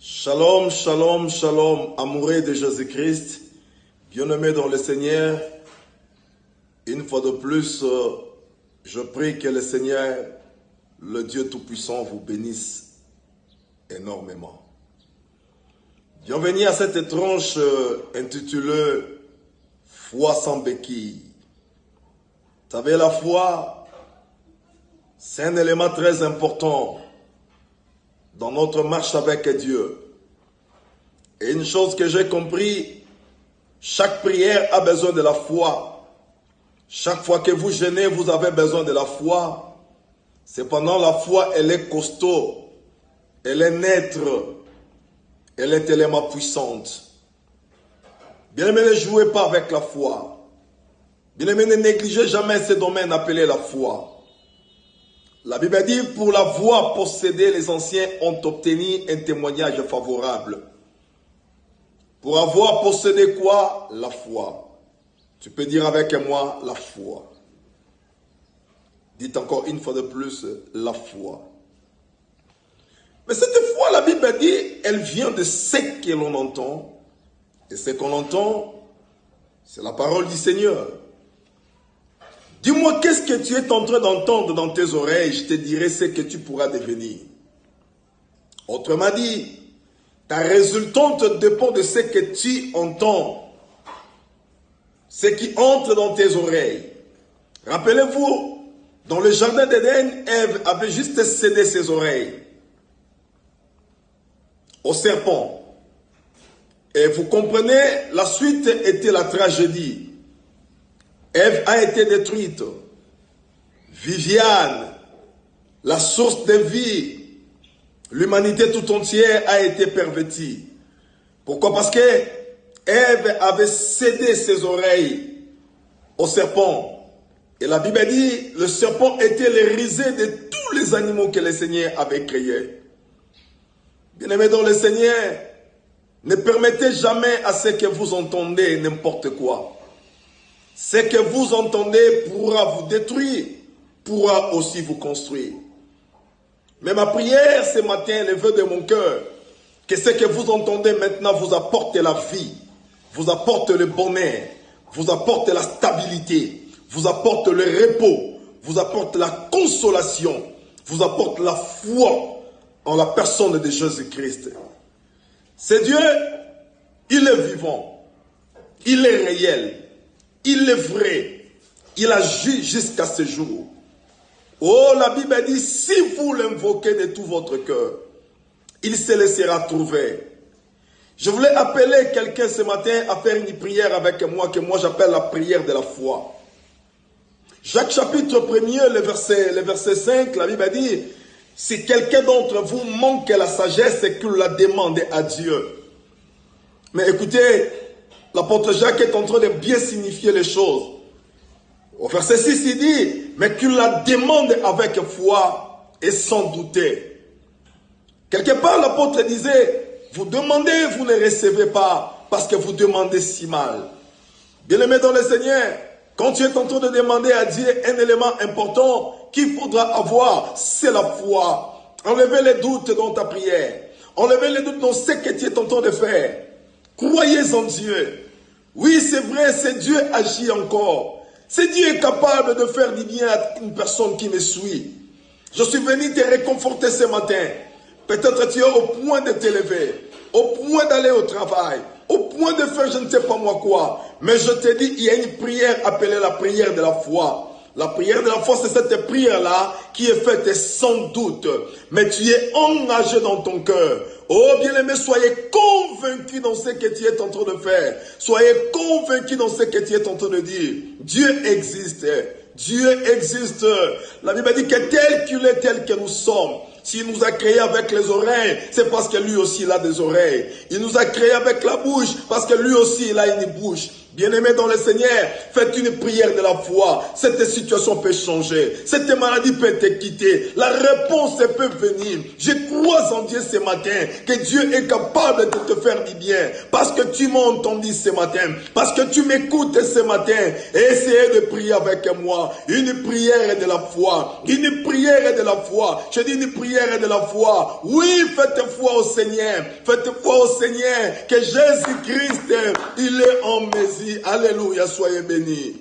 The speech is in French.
Shalom, shalom, shalom, amoureux de Jésus-Christ, bien-aimés dans le Seigneur. Une fois de plus, je prie que le Seigneur, le Dieu Tout-Puissant, vous bénisse énormément. Bienvenue à cette tranche intitulée « Foi sans béquille ». Vous savez, la foi, c'est un élément très important dans notre marche avec Dieu. Et une chose que j'ai compris, chaque prière a besoin de la foi. Chaque fois que vous jeûnez, vous avez besoin de la foi. Cependant, la foi, elle est costaud, elle est nette, elle est tellement puissante. Bien-aimés, ne jouez pas avec la foi. Bien-aimés, ne négligez jamais ce domaine appelé la foi. La Bible dit, pour l'avoir possédé, les anciens ont obtenu un témoignage favorable. Pour avoir possédé quoi? La foi. Tu peux dire avec moi, la foi. Dites encore une fois de plus, la foi. Mais cette foi, la Bible dit, elle vient de ce que l'on entend. Et ce qu'on entend, c'est la parole du Seigneur. Dis-moi, qu'est-ce que tu es en train d'entendre dans tes oreilles? Je te dirai ce que tu pourras devenir. Autrement dit, ta résultante dépend de ce que tu entends. Ce qui entre dans tes oreilles. Rappelez-vous, dans le jardin d'Éden, Ève avait juste cédé ses oreilles au serpent. Et vous comprenez, la suite était la tragédie. Ève a été détruite. Viviane, la source de vie, l'humanité tout entière a été pervertie. Pourquoi? Parce que Ève avait cédé ses oreilles au serpent. Et la Bible dit, le serpent était le risée de tous les animaux que le Seigneur avait créés. Bien-aimés dans le Seigneur, ne permettez jamais à ce que vous entendez n'importe quoi. Ce que vous entendez pourra vous détruire, pourra aussi vous construire. Mais ma prière ce matin, le vœu de mon cœur, que ce que vous entendez maintenant vous apporte la vie, vous apporte le bonheur, vous apporte la stabilité, vous apporte le repos, vous apporte la consolation, vous apporte la foi en la personne de Jésus-Christ. C'est Dieu, il est vivant, il est réel. Il est vrai, il agit jusqu'à ce jour. Oh, la Bible dit, si vous l'invoquez de tout votre cœur, il se laissera trouver. Je voulais appeler quelqu'un ce matin à faire une prière avec moi, que moi j'appelle la prière de la foi. Jacques chapitre 1er, le verset 5, la Bible dit, si quelqu'un d'entre vous manque la sagesse, c'est qu'il la demande à Dieu. Mais écoutez, l'apôtre Jacques est en train de bien signifier les choses. Au verset 6, il dit, mais qu'il la demande avec foi et sans douter. Quelque part, l'apôtre disait, vous demandez, vous ne recevez pas, parce que vous demandez si mal. Bien-aimé dans le Seigneur, quand tu es en train de demander à Dieu un élément important qu'il faudra avoir, c'est la foi. Enlevez les doutes dans ta prière. Enlevez les doutes dans ce que tu es en train de faire. Croyez en Dieu. Oui, c'est vrai, c'est Dieu agit encore. C'est Dieu est capable de faire du bien à une personne qui me suit. Je suis venu te réconforter ce matin. Peut-être tu es au point de t'élever, au point d'aller au travail, au point de faire je ne sais pas moi quoi. Mais je te dis, il y a une prière appelée la prière de la foi. La prière de la foi, c'est cette prière-là qui est faite sans doute. Mais tu es engagé dans ton cœur. Oh bien-aimé, soyez convaincus dans ce que tu es en train de faire. Soyez convaincus dans ce que tu es en train de dire. Dieu existe. Dieu existe. La Bible dit que tel qu'il est, tel que nous sommes. S'il nous a créés avec les oreilles, c'est parce que lui aussi il a des oreilles. Il nous a créés avec la bouche, parce que lui aussi il a une bouche. Bien-aimé dans le Seigneur, faites une prière de la foi. Cette situation peut changer. Cette maladie peut te quitter. La réponse peut venir. Je crois en Dieu ce matin que Dieu est capable de te faire du bien. Parce que tu m'as entendu ce matin. Parce que tu m'écoutes ce matin. Essayez de prier avec moi. Une prière de la foi. Une prière de la foi. Je dis une prière de la foi. Oui, faites foi au Seigneur. Faites foi au Seigneur que Jésus-Christ, il est en mesure. Alléluia, soyez bénis.